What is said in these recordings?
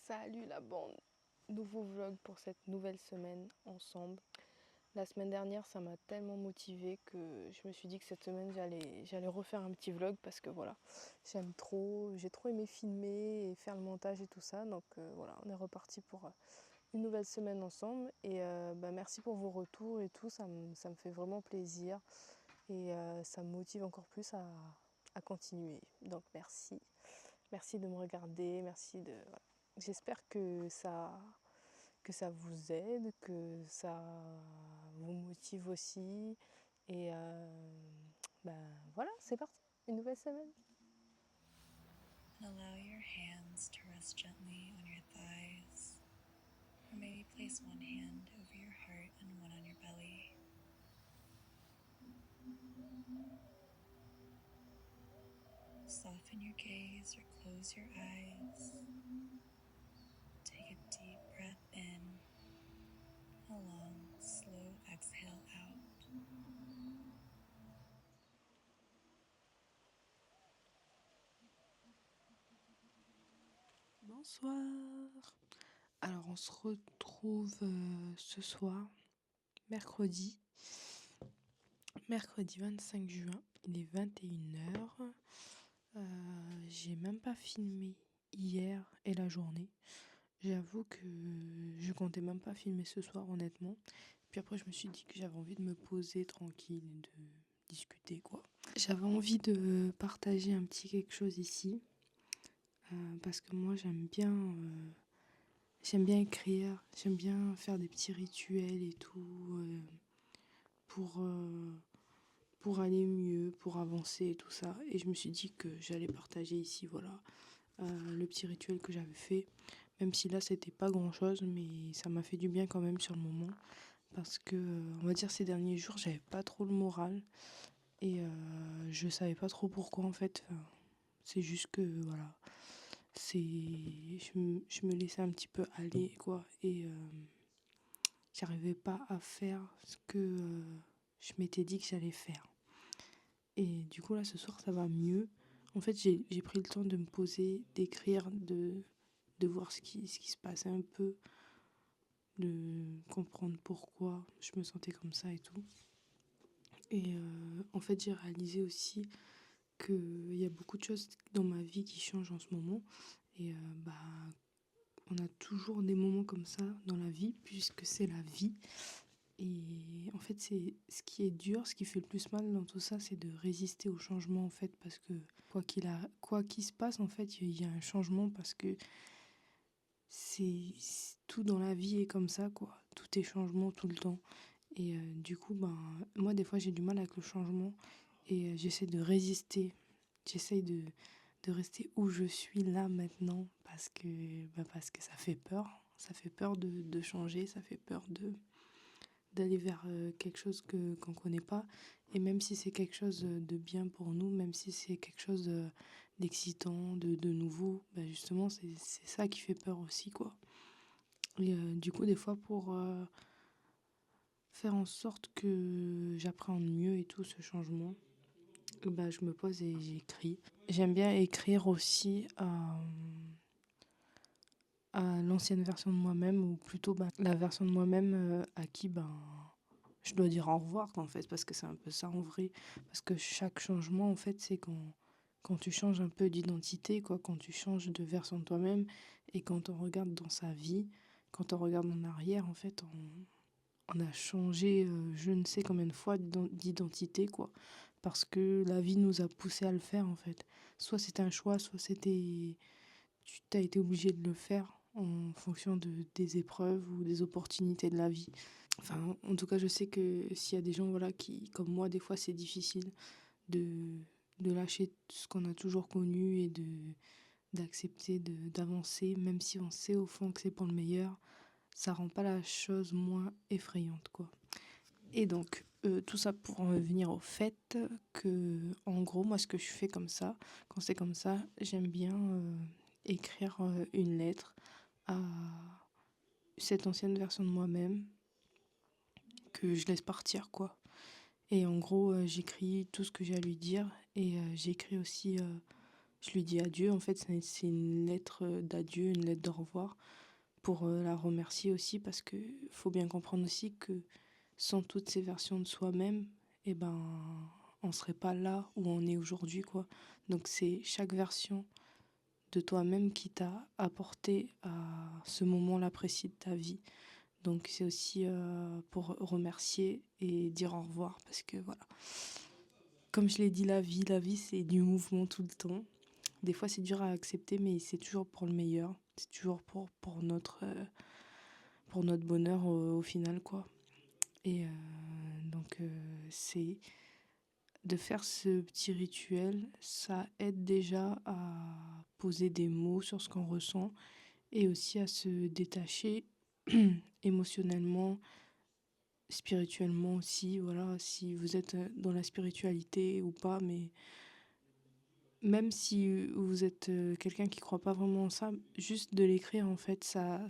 Salut la bande, nouveau vlog pour cette nouvelle semaine ensemble. La semaine dernière ça m'a tellement motivée que je me suis dit que cette semaine j'allais refaire un petit vlog parce que voilà, j'ai trop aimé filmer et faire le montage et tout ça. Donc voilà, on est reparti pour une nouvelle semaine ensemble et merci pour vos retours et tout, ça me fait vraiment plaisir et ça me motive encore plus à continuer. Donc merci de me regarder, voilà. J'espère que ça vous aide, que ça vous motive aussi. Et voilà, c'est parti, une nouvelle semaine. Allow your hands to rest gently on your thighs, or maybe place one hand over your heart and one on your belly. Soften your gaze or close your eyes. Take a deep breath in, a long, slow exhale out. Bonsoir. Alors on se retrouve ce soir, mercredi 25 juin, il est 21h. J'ai même pas filmé hier et la journée. J'avoue que je comptais même pas filmer ce soir, honnêtement. Puis après, je me suis dit que j'avais envie de me poser tranquille et de discuter, quoi. J'avais envie de partager un petit quelque chose ici. Parce que moi, j'aime bien écrire. J'aime bien faire des petits rituels et tout. Pour, euh, pour aller mieux, pour avancer et tout ça. Et je me suis dit que j'allais partager ici, voilà, le petit rituel que j'avais fait. Même si là, c'était pas grand chose, mais ça m'a fait du bien quand même sur le moment. Parce que, on va dire, ces derniers jours, j'avais pas trop le moral. Et je savais pas trop pourquoi, en fait. Enfin, c'est juste que, voilà, je me laissais un petit peu aller, quoi. Et j'arrivais pas à faire ce que je m'étais dit que j'allais faire. Et du coup, là, ce soir, ça va mieux. En fait, j'ai pris le temps de me poser, d'écrire, de voir ce qui se passait un peu, de comprendre pourquoi je me sentais comme ça et tout. Et en fait, j'ai réalisé aussi qu'il y a beaucoup de choses dans ma vie qui changent en ce moment. Et on a toujours des moments comme ça dans la vie, puisque c'est la vie. Et en fait, c'est ce qui est dur, ce qui fait le plus mal dans tout ça, c'est de résister au changement, en fait, parce que quoi qu'il se passe, en fait, il y a un changement, parce que tout dans la vie est comme ça, quoi. Tout est changement tout le temps. Et du coup, moi, des fois, j'ai du mal avec le changement et j'essaie de résister. J'essaie de rester où je suis là maintenant parce que ça fait peur. Ça fait peur de changer, ça fait peur d'aller vers quelque chose qu'on connaît pas. Et même si c'est quelque chose de bien pour nous, même si c'est quelque chose d'excitant, de nouveau, justement, c'est ça qui fait peur aussi, quoi. Et du coup, des fois, pour faire en sorte que j'appréhende mieux et tout ce changement, je me pose et j'écris. J'aime bien écrire aussi à l'ancienne version de moi-même, ou plutôt la version de moi-même à qui je dois dire au revoir, en fait, parce que c'est un peu ça en vrai. Parce que chaque changement, en fait, c'est quand tu changes un peu d'identité, quoi, quand tu changes de version de toi-même, et quand on regarde dans sa vie, quand on regarde en arrière, en fait, on a changé je ne sais combien de fois d'identité, quoi. Parce que la vie nous a poussé à le faire, en fait. Soit c'était un choix, soit tu t'as été obligé de le faire en fonction des épreuves ou des opportunités de la vie. Enfin, en tout cas, je sais que s'il y a des gens, voilà, qui, comme moi, des fois, c'est difficile de, de lâcher ce qu'on a toujours connu et d'accepter d'avancer, même si on sait au fond que c'est pour le meilleur, ça rend pas la chose moins effrayante, quoi. Et donc, tout ça pour en revenir au fait que, en gros, moi, ce que je fais comme ça, quand c'est comme ça, j'aime bien écrire une lettre à cette ancienne version de moi-même que je laisse partir, quoi. Et en gros, j'écris tout ce que j'ai à lui dire et j'écris aussi je lui dis adieu. En fait, c'est une lettre d'adieu, une lettre de revoir pour la remercier aussi parce que faut bien comprendre aussi que sans toutes ces versions de soi-même, eh ben, on serait pas là où on est aujourd'hui, quoi. Donc c'est chaque version de toi-même qui t'a apporté à ce moment-là précis de ta vie. Donc c'est aussi pour remercier et dire au revoir parce que voilà. Comme je l'ai dit, la vie c'est du mouvement tout le temps. Des fois c'est dur à accepter mais c'est toujours pour le meilleur. C'est toujours pour notre bonheur au final quoi. Et c'est de faire ce petit rituel, ça aide déjà à poser des mots sur ce qu'on ressent et aussi à se détacher émotionnellement, spirituellement aussi, voilà, si vous êtes dans la spiritualité ou pas, mais même si vous êtes quelqu'un qui croit pas vraiment en ça, juste de l'écrire en fait, ça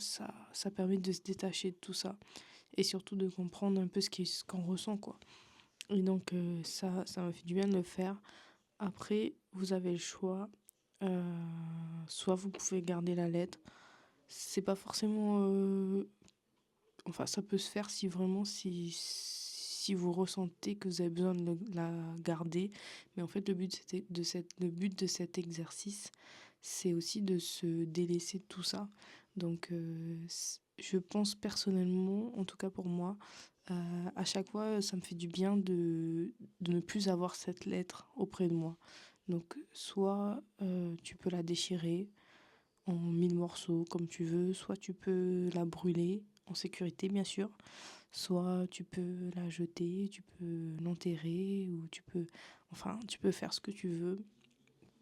permet de se détacher de tout ça et surtout de comprendre un peu ce qu'on ressent quoi. Et donc ça m'a fait du bien de le faire. Après, vous avez le choix, soit vous pouvez garder la lettre, c'est pas forcément enfin, ça peut se faire si vraiment si vous ressentez que vous avez besoin de la garder. Mais en fait, le but de cet exercice, c'est aussi de se délaisser de tout ça. Donc, je pense personnellement, en tout cas pour moi, à chaque fois, ça me fait du bien de ne plus avoir cette lettre auprès de moi. Donc, soit tu peux la déchirer, en 1000 morceaux comme tu veux, soit tu peux la brûler en sécurité bien sûr, soit tu peux la jeter, tu peux l'enterrer ou tu peux faire ce que tu veux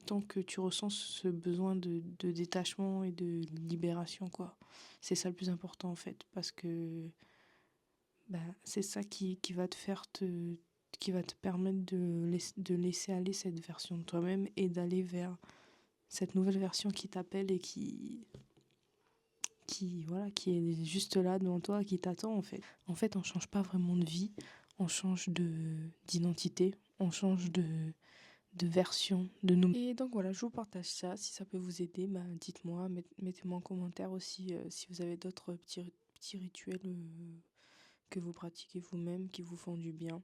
tant que tu ressens ce besoin de détachement et de libération quoi. C'est ça le plus important en fait parce que c'est ça qui va te faire qui va te permettre de laisser aller cette version de toi-même et d'aller vers cette nouvelle version qui t'appelle et voilà, qui est juste là devant toi, qui t'attend en fait. En fait, on change pas vraiment de vie, on change d'identité, on change de version de nous. Et donc voilà, je vous partage ça. Si ça peut vous aider, dites-moi, mettez-moi en commentaire aussi si vous avez d'autres petits rituels que vous pratiquez vous-même, qui vous font du bien.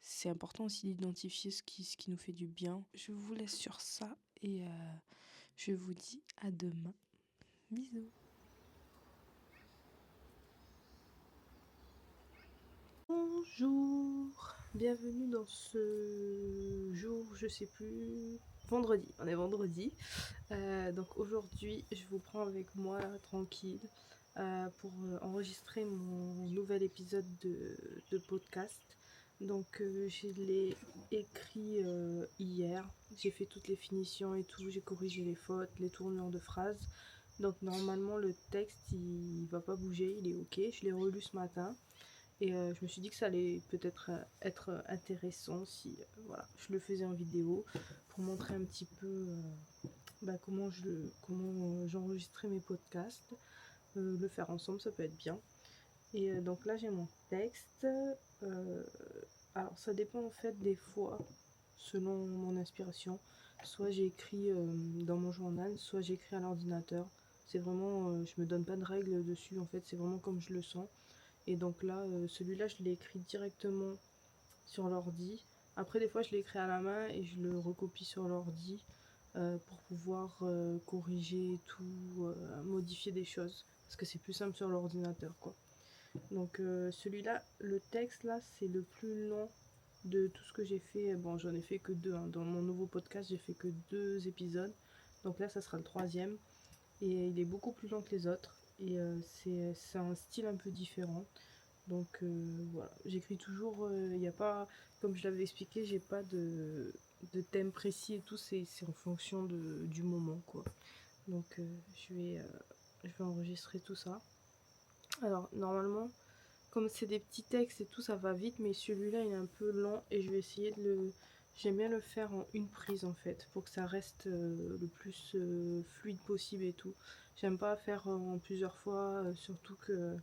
C'est important aussi d'identifier ce qui nous fait du bien. Je vous laisse sur ça et je vous dis à demain. Bisous. Bonjour, bienvenue dans ce jour, je sais plus, vendredi, on est vendredi. Donc aujourd'hui, je vous prends avec moi tranquille pour enregistrer mon nouvel épisode de podcast. Donc je l'ai écrit hier, j'ai fait toutes les finitions et tout, j'ai corrigé les fautes, les tournures de phrases. Donc normalement le texte il va pas bouger, il est ok, je l'ai relu ce matin. Et je me suis dit que ça allait peut-être être intéressant si voilà, je le faisais en vidéo pour montrer un petit peu comment j'enregistrais mes podcasts. Le faire ensemble, ça peut être bien. Et donc là, j'ai mon texte. Alors, ça dépend en fait des fois, selon mon inspiration. Soit j'écris dans mon journal, soit j'écris à l'ordinateur. C'est vraiment, je me donne pas de règles dessus en fait, c'est vraiment comme je le sens. Et donc là, celui-là, je l'ai écrit directement sur l'ordi. Après, des fois, je l'écris à la main et je le recopie sur l'ordi pour pouvoir corriger tout, modifier des choses. Parce que c'est plus simple sur l'ordinateur, quoi. Donc celui-là, le texte, là, c'est le plus long de tout ce que j'ai fait. Bon, j'en ai fait que deux. Hein. Dans mon nouveau podcast, j'ai fait que 2 épisodes. Donc là, ça sera le troisième. Et il est beaucoup plus long que les autres. Et c'est un style un peu différent. Donc voilà, j'écris toujours, il n'y a pas, comme je l'avais expliqué, j'ai pas de thème précis et tout, c'est en fonction du moment quoi. Donc je vais enregistrer tout ça. Alors normalement, comme c'est des petits textes et tout, ça va vite, mais celui-là il est un peu lent et je vais essayer j'aime bien le faire en une prise en fait, pour que ça reste le plus fluide possible et tout. J'aime pas faire en plusieurs fois, surtout que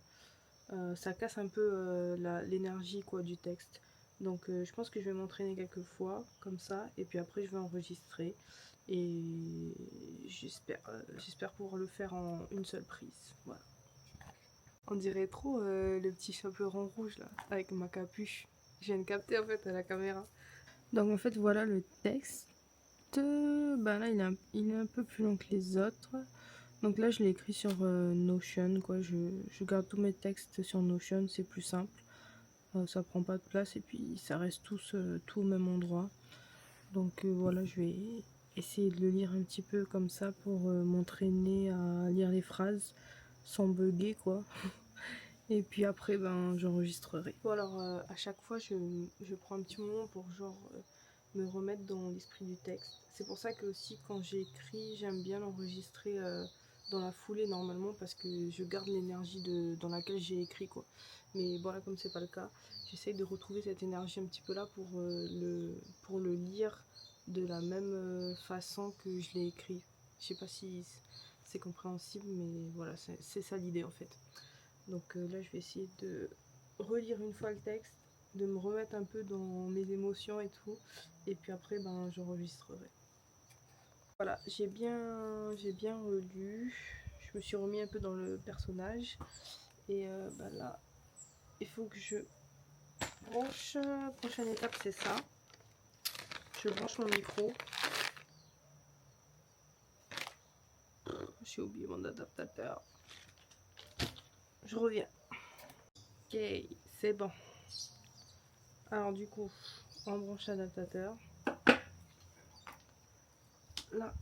ça casse un peu l'énergie quoi du texte. Donc je pense que je vais m'entraîner quelques fois comme ça et puis après je vais enregistrer Et j'espère pouvoir le faire en une seule prise. Voilà. On dirait trop le petit chaperon rouge là, avec ma capuche. Je viens de capter en fait à la caméra. Donc en fait voilà le texte. Bah là il est un peu plus long que les autres. Donc là je l'ai écrit sur Notion quoi. Je garde tous mes textes sur Notion, c'est plus simple. Ça prend pas de place et puis ça reste tout au même endroit. Donc voilà, je vais essayer de le lire un petit peu comme ça pour m'entraîner à lire les phrases sans bugger quoi. Et puis après, ben, j'enregistrerai. Bon alors, à chaque fois, je prends un petit moment pour genre me remettre dans l'esprit du texte. C'est pour ça que aussi quand j'écris, j'aime bien l'enregistrer dans la foulée normalement parce que je garde l'énergie dans laquelle j'ai écrit quoi. Mais voilà, comme c'est pas le cas, j'essaye de retrouver cette énergie un petit peu là pour le lire de la même façon que je l'ai écrit. Je sais pas si c'est compréhensible, mais voilà, c'est ça l'idée en fait. Donc là, je vais essayer de relire une fois le texte, de me remettre un peu dans mes émotions et tout. Et puis après, ben, j'enregistrerai. Voilà, j'ai bien relu. Je me suis remis un peu dans le personnage. Et ben là, il faut que je branche. Prochaine étape, c'est ça. Je branche mon micro. J'ai oublié mon adaptateur. Je reviens. Ok, c'est bon. Alors du coup, on branche l'adaptateur. Là.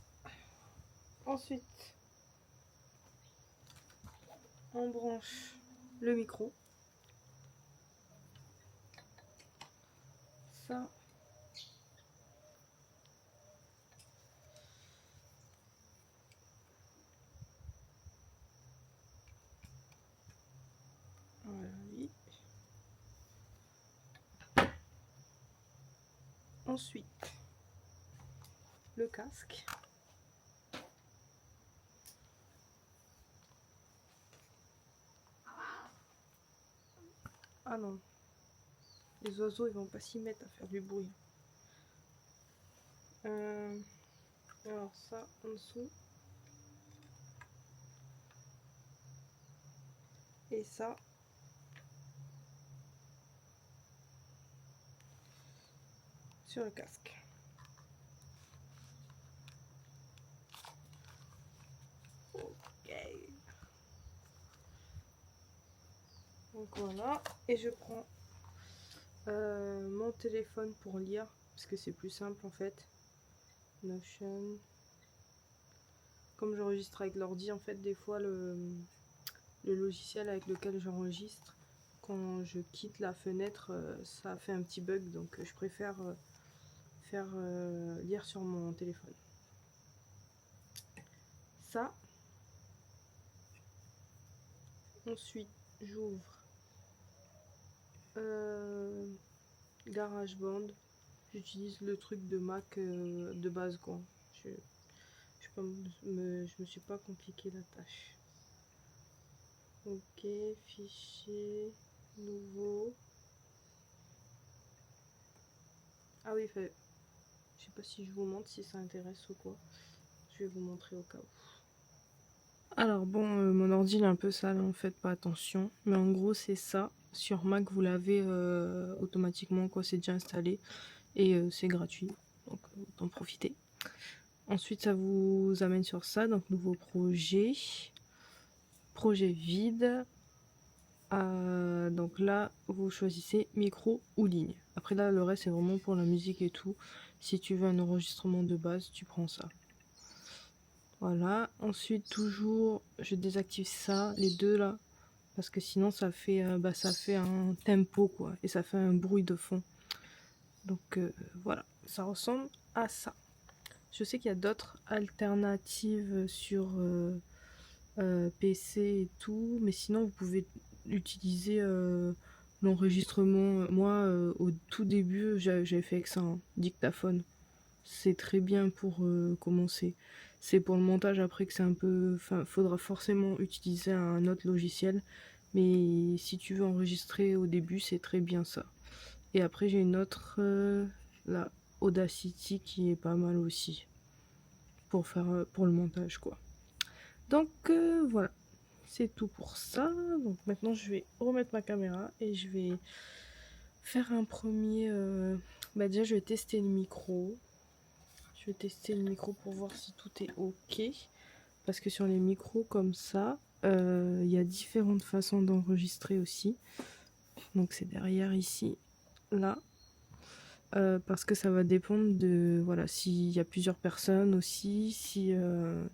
Ensuite, on branche le micro. Ça. Voilà, oui. Ensuite, le casque. Ah non, les oiseaux ils vont pas s'y mettre à faire du bruit. Alors ça en dessous. Et ça. Sur le casque. Ok. Donc voilà. Et je prends mon téléphone pour lire. Parce que c'est plus simple en fait. Notion. Comme j'enregistre avec l'ordi, en fait, des fois le logiciel avec lequel j'enregistre, quand je quitte la fenêtre, ça fait un petit bug. Donc je préfère faire lire sur mon téléphone. Ça. Ensuite, j'ouvre GarageBand. J'utilise le truc de Mac de base quoi. Je me suis pas compliqué la tâche. Ok, fichier, nouveau. Ah oui, fait. Je sais pas si je vous montre, si ça intéresse ou quoi. Je vais vous montrer au cas où. Alors bon, mon ordi il est un peu sale, en fait, pas attention. Mais en gros, c'est ça. Sur Mac, vous l'avez automatiquement, quoi, c'est déjà installé. Et c'est gratuit, donc autant profiter. Ensuite, ça vous amène sur ça, donc nouveau projet. Projet vide. Donc là, vous choisissez micro ou ligne. Après là, le reste, c'est vraiment pour la musique et tout. Si tu veux un enregistrement de base, tu prends ça. Voilà. Ensuite, toujours, je désactive ça, les deux là. Parce que sinon, ça fait un tempo, quoi. Et ça fait un bruit de fond. Donc voilà, ça ressemble à ça. Je sais qu'il y a d'autres alternatives sur PC et tout, mais sinon vous pouvez utiliser l'enregistrement. Moi, au tout début, j'avais fait avec ça, hein, dictaphone. C'est très bien pour commencer. C'est pour le montage après que c'est un peu... Enfin, faudra forcément utiliser un autre logiciel, mais si tu veux enregistrer au début, c'est très bien ça. Et après, j'ai une autre, la Audacity, qui est pas mal aussi. pour faire pour le montage quoi. Donc voilà, c'est tout pour ça. Donc maintenant je vais remettre ma caméra et je vais faire un premier... déjà je vais tester le micro. Je vais tester le micro pour voir si tout est ok. Parce que sur les micros comme ça, il y a différentes façons d'enregistrer aussi. Donc c'est derrière ici, là. Parce que ça va dépendre de, voilà, s'il y a plusieurs personnes aussi, si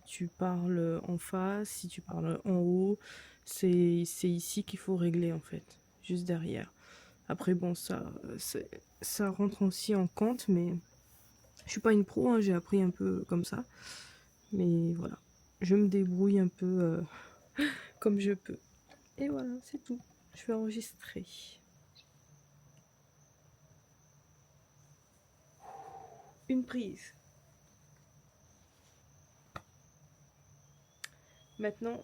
tu parles en face, si tu parles en haut. C'est ici qu'il faut régler en fait, juste derrière. Après bon, ça rentre aussi en compte, mais je suis pas une pro, hein, j'ai appris un peu comme ça. Mais voilà, je me débrouille un peu comme je peux. Et voilà, c'est tout. Je vais enregistrer. Une prise. Maintenant,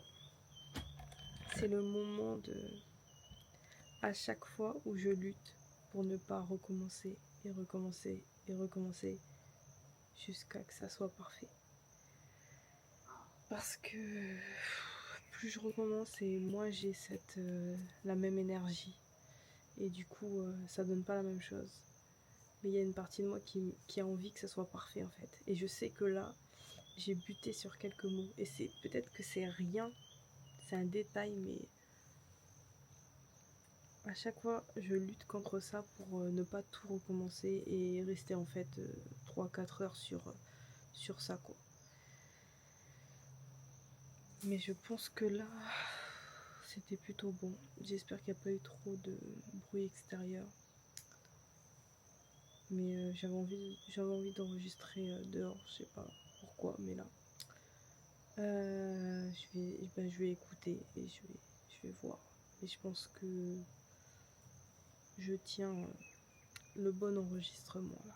c'est le moment de... À chaque fois où je lutte pour ne pas recommencer et recommencer et recommencer jusqu'à que ça soit parfait. Parce que plus je recommence et moins j'ai la même énergie. Et du coup, ça donne pas la même chose. Mais il y a une partie de moi qui a envie que ça soit parfait en fait. Et je sais que là, j'ai buté sur quelques mots. Et peut-être que c'est rien, c'est un détail, mais à chaque fois, je lutte contre ça pour ne pas tout recommencer et rester en fait 3-4 heures sur ça quoi. Mais je pense que là, c'était plutôt bon. J'espère qu'il n'y a pas eu trop de bruit extérieur. Mais j'avais envie d'enregistrer dehors, je sais pas pourquoi, mais là, je vais écouter et je vais voir. Et je pense que je tiens le bon enregistrement là.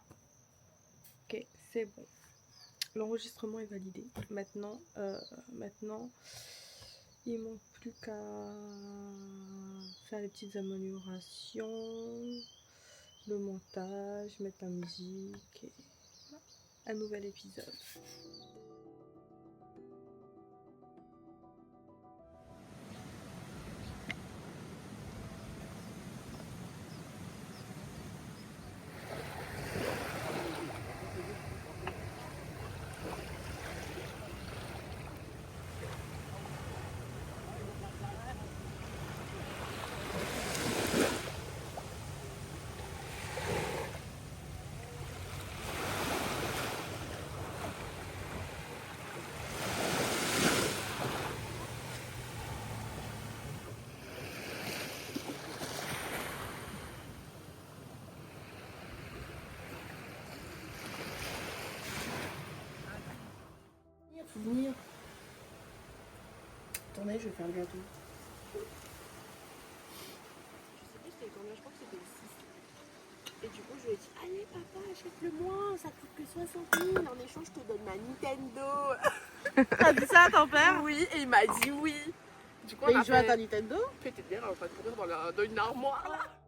Ok, c'est bon. L'enregistrement est validé. Maintenant, il manque plus qu'à faire les petites améliorations, le montage, mettre la musique et voilà, un nouvel épisode. Faut venir. Attendez, je vais faire le gâteau. Je sais plus c'était combien, je crois que c'était le 6. Et du coup, je lui ai dit, allez papa, achète-le-moi, ça coûte que 60 000. En échange, je te donne ma Nintendo. T'as dit ça à ton père? Oui, et il m'a dit oui. Du coup, on a fait... à ta Nintendo? Peut-être bien, on va pas courir dans une armoire là.